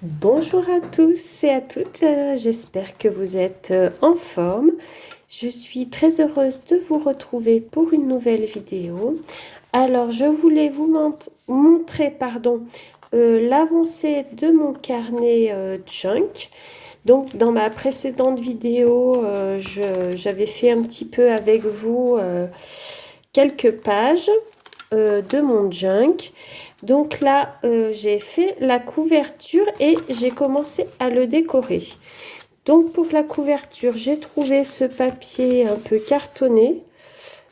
Bonjour à tous et à toutes, j'espère que vous êtes en forme. Je suis très heureuse de vous retrouver pour une nouvelle vidéo. Alors, je voulais vous montrer l'avancée de mon carnet Junk. Donc, dans ma précédente vidéo, j'avais fait un petit peu avec vous quelques pages de mon Junk. Donc là, j'ai fait la couverture et j'ai commencé à le décorer. Donc pour la couverture, j'ai trouvé ce papier un peu cartonné.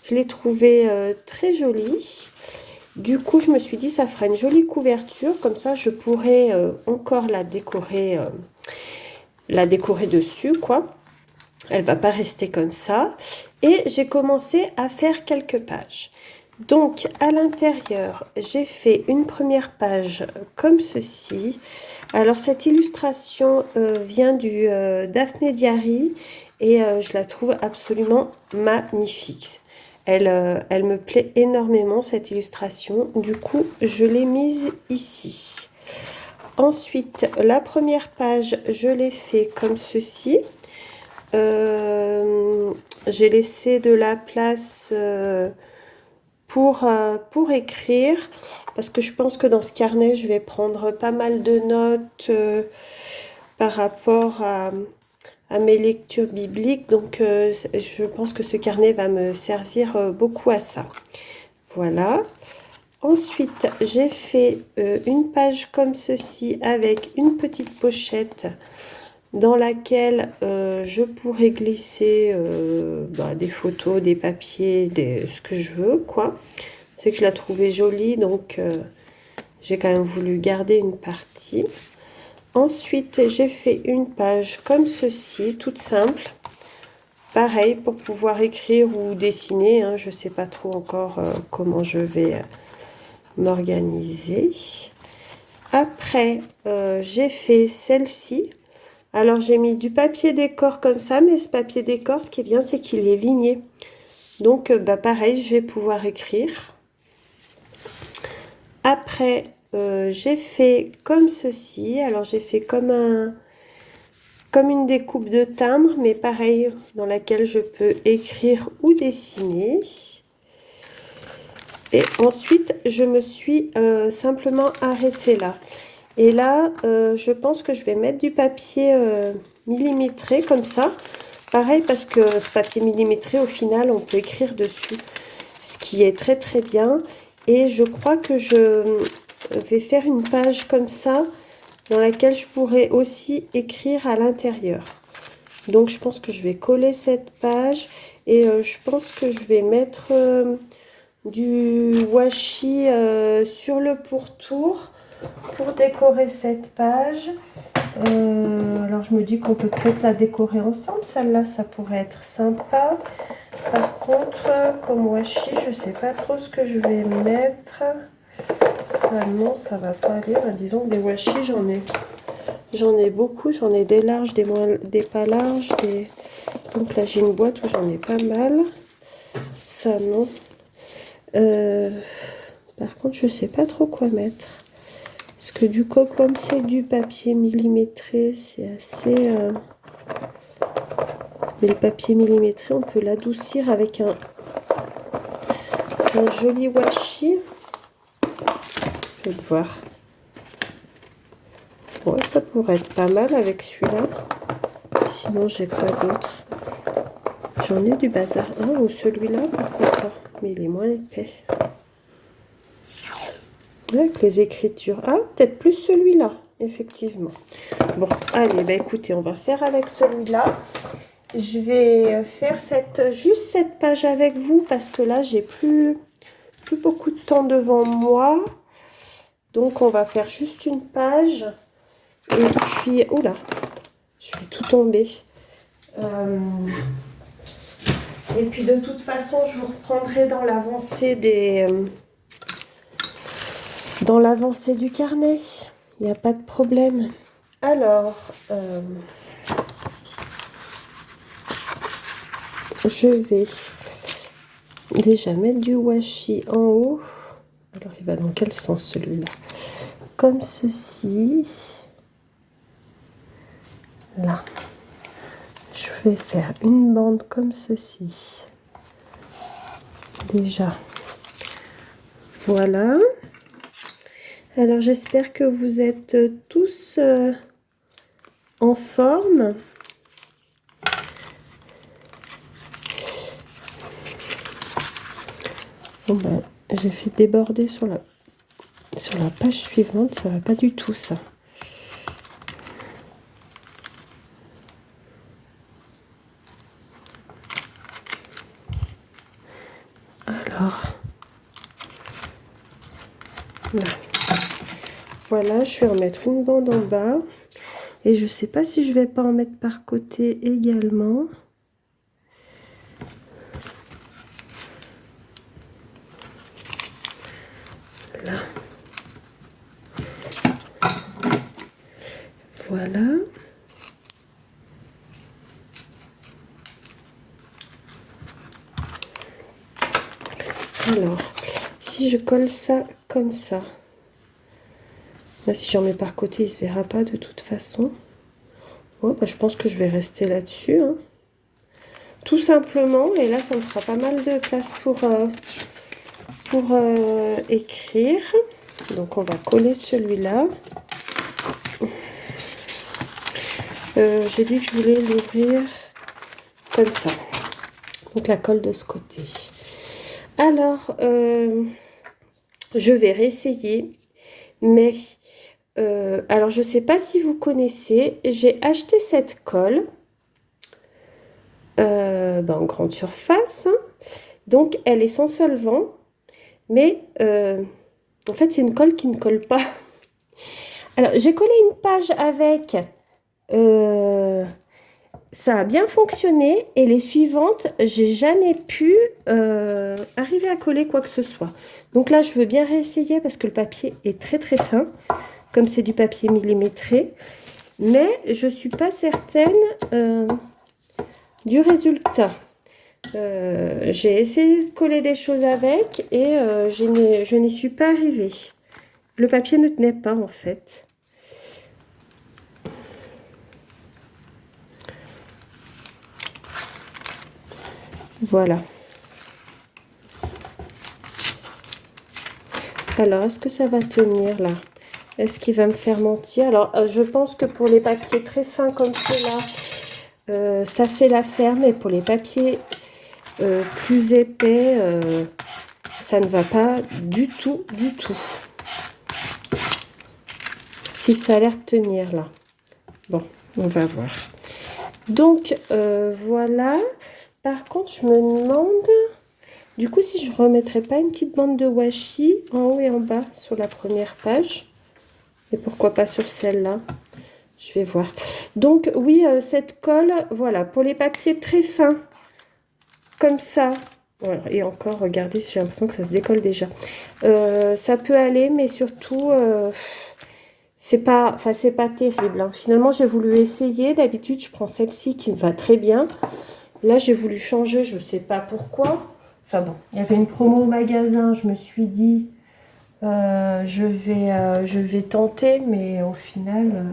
Je l'ai trouvé très joli. Du coup, je me suis dit, ça fera une jolie couverture. Comme ça, je pourrais encore la décorer dessus, quoi. Elle va pas rester comme ça. Et j'ai commencé à faire quelques pages. Donc, à l'intérieur, j'ai fait une première page comme ceci. Alors, cette illustration vient du Daphné Diary et je la trouve absolument magnifique. Elle me plaît énormément, cette illustration. Du coup, je l'ai mise ici. Ensuite, la première page, je l'ai fait comme ceci. J'ai laissé de la place pour écrire, parce que je pense que dans ce carnet, je vais prendre pas mal de notes par rapport à mes lectures bibliques. Donc, je pense que ce carnet va me servir beaucoup à ça. Voilà. Ensuite, j'ai fait une page comme ceci avec une petite pochette dans laquelle je pourrais glisser des photos, des papiers, ce que je veux, quoi. C'est que je la trouvais jolie, donc j'ai quand même voulu garder une partie. Ensuite, j'ai fait une page comme ceci, toute simple. Pareil, pour pouvoir écrire ou dessiner, hein, je ne sais pas trop encore comment je vais m'organiser. Après, j'ai fait celle-ci. Alors, j'ai mis du papier décor comme ça, mais ce papier décor, ce qui est bien, c'est qu'il est ligné. Donc, pareil, je vais pouvoir écrire. Après, j'ai fait comme ceci. Alors, j'ai fait comme une découpe de timbre, mais pareil, dans laquelle je peux écrire ou dessiner. Et ensuite, je me suis simplement arrêtée là. Et là, je pense que je vais mettre du papier millimétré comme ça. Pareil, parce que ce papier millimétré, au final, on peut écrire dessus, ce qui est très très bien. Et je crois que je vais faire une page comme ça, dans laquelle je pourrais aussi écrire à l'intérieur. Donc, je pense que je vais coller cette page. Et je pense que je vais mettre du washi sur le pourtour pour décorer cette page. Alors je me dis qu'on peut peut-être la décorer ensemble, celle-là, ça pourrait être sympa. Par contre, comme washi, je sais pas trop ce que je vais mettre. Ça, non, ça va pas aller. Disons que des washi, j'en ai beaucoup. J'en ai des larges, des pas larges. Donc là, j'ai une boîte où j'en ai pas mal. Ça, non. Par contre, je sais pas trop quoi mettre. Parce que du coup, comme c'est du papier millimétré, c'est assez... Mais le papier millimétré, on peut l'adoucir avec un joli washi. Je vais voir. Ouais, ça pourrait être pas mal avec celui-là. Sinon, j'ai quoi d'autre? J'en ai du bazar. Ah, ou celui-là, pourquoi pas. Mais il est moins épais. Avec les écritures. Ah, peut-être plus celui-là, effectivement. Bon, allez, écoutez, on va faire avec celui-là. Je vais faire juste cette page avec vous parce que là, j'ai plus beaucoup de temps devant moi. Donc, on va faire juste une page. Et puis, oula, je vais tout tomber. Et puis, de toute façon, je vous reprendrai dans l'avancée dans l'avancée du carnet. Il n'y a pas de problème. Alors, je vais déjà mettre du washi en haut. Alors, il va dans quel sens celui-là? Comme ceci. Là, je vais faire une bande comme ceci. Déjà, voilà. Alors, j'espère que vous êtes tous en forme. Bon ben, j'ai fait déborder sur la page suivante, ça va pas du tout ça. Alors, là. Voilà, je vais en mettre une bande en bas. Et je sais pas si je vais pas en mettre par côté également. Là. Voilà. Alors, si je colle ça comme ça, là, si j'en mets par côté, il se verra pas de toute façon. Bon, bah, je pense que je vais rester là-dessus, hein. Tout simplement, et là, ça me fera pas mal de place pour écrire. Donc, on va coller celui-là. J'ai dit que je voulais l'ouvrir comme ça. Donc, la colle de ce côté. Alors, je vais réessayer, mais alors je ne sais pas si vous connaissez, j'ai acheté cette colle en grande surface, hein. Donc elle est sans solvant, mais en fait c'est une colle qui ne colle pas. Alors j'ai collé une page avec, ça a bien fonctionné, et les suivantes, j'ai jamais pu arriver à coller quoi que ce soit. Donc là je veux bien réessayer parce que le papier est très très fin, comme c'est du papier millimétré, mais je suis pas certaine du résultat. J'ai essayé de coller des choses avec et je n'y suis pas arrivée. Le papier ne tenait pas en fait. Voilà. Alors, est-ce que ça va tenir là? Est-ce qu'il va me faire mentir? Alors, je pense que pour les papiers très fins comme ceux-là, ça fait l'affaire, mais pour les papiers plus épais, ça ne va pas du tout, du tout. Si ça a l'air de tenir là. Bon, on va voir. Donc, voilà. Par contre, je me demande, du coup, si je ne remettrais pas une petite bande de washi en haut et en bas sur la première page. Et pourquoi pas sur celle-là? Je vais voir. Donc, oui, cette colle, voilà, pour les papiers très fins, comme ça. Voilà. Et encore, regardez, j'ai l'impression que ça se décolle déjà. Ça peut aller, mais surtout, c'est pas terrible, hein. Finalement, j'ai voulu essayer. D'habitude, je prends celle-ci qui me va très bien. Là, j'ai voulu changer, je ne sais pas pourquoi. Enfin bon, il y avait une promo au magasin, je me suis dit, je vais tenter, mais au final,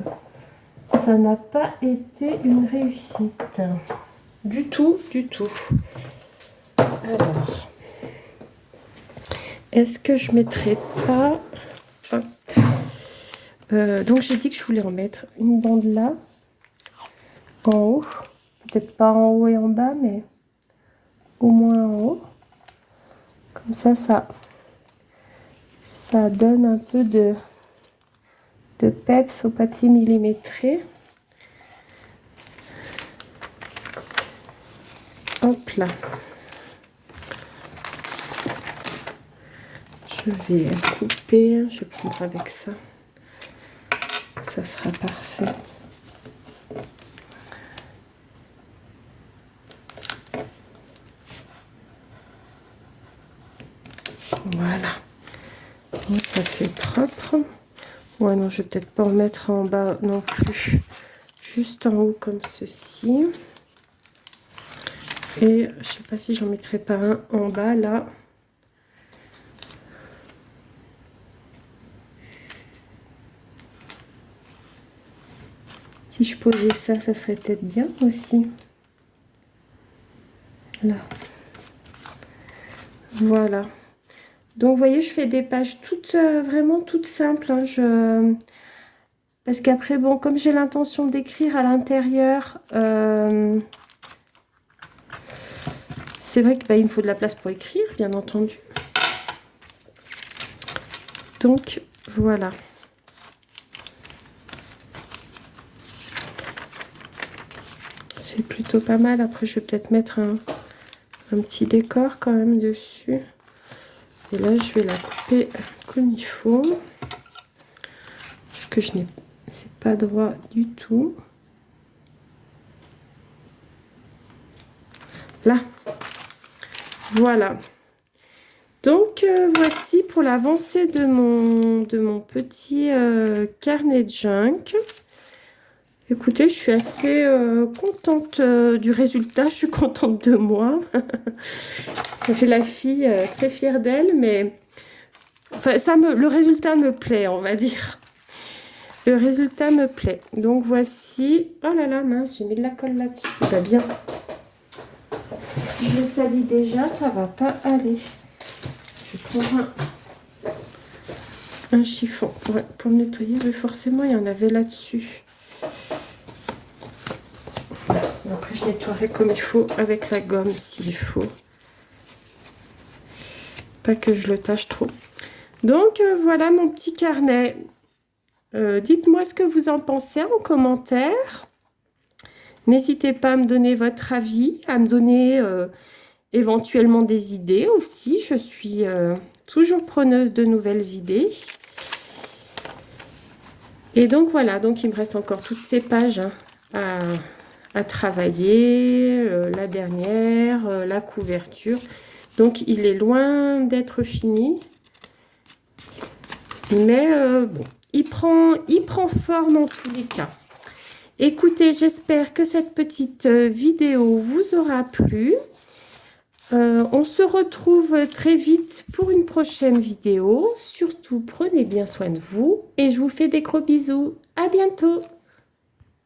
ça n'a pas été une réussite. Du tout, du tout. Alors, est-ce que je ne mettrai pas... donc, j'ai dit que je voulais en mettre une bande là, en haut. Peut-être pas en haut et en bas, mais au moins en haut. Comme ça donne un peu de peps au papier millimétré. Hop là. Je vais couper, je vais prendre avec ça. Ça sera parfait. Voilà. Bon, ça fait propre. Ouais, non, je vais peut-être pas en mettre en bas non plus. Juste en haut comme ceci. Et je sais pas si j'en mettrai pas un en bas là. Si je posais ça, ça serait peut-être bien aussi. Là. Voilà. Donc, vous voyez, je fais des pages toutes, vraiment toutes simples. Hein. Parce qu'après, bon, comme j'ai l'intention d'écrire à l'intérieur, c'est vrai qu'il me faut de la place pour écrire, bien entendu. Donc, voilà. C'est plutôt pas mal. Après, je vais peut-être mettre un petit décor quand même dessus. Et là, je vais la couper comme il faut. Parce que c'est pas droit du tout. Là. Voilà. Donc, voici pour l'avancée de mon petit carnet de junk. Écoutez, je suis assez contente du résultat. Je suis contente de moi. Ça fait la fille très fière d'elle, mais enfin, le résultat me plaît, on va dire. Le résultat me plaît. Donc, voici... Oh là là, mince, j'ai mis de la colle là-dessus. Pas bien. Si je le salis déjà, ça va pas aller. Je vais prendre un chiffon. Ouais, pour le nettoyer, mais forcément, il y en avait là-dessus. Après, je nettoierai comme il faut avec la gomme s'il faut. Pas que je le tâche trop. Donc, voilà mon petit carnet. Dites-moi ce que vous en pensez en commentaire. N'hésitez pas à me donner votre avis, à me donner éventuellement des idées aussi. Je suis toujours preneuse de nouvelles idées. Et donc voilà, donc il me reste encore toutes ces pages à travailler, la dernière, la couverture. Donc il est loin d'être fini. Mais bon, il prend forme en tous les cas. Écoutez, j'espère que cette petite vidéo vous aura plu. On se retrouve très vite pour une prochaine vidéo. Surtout, prenez bien soin de vous et je vous fais des gros bisous. À bientôt!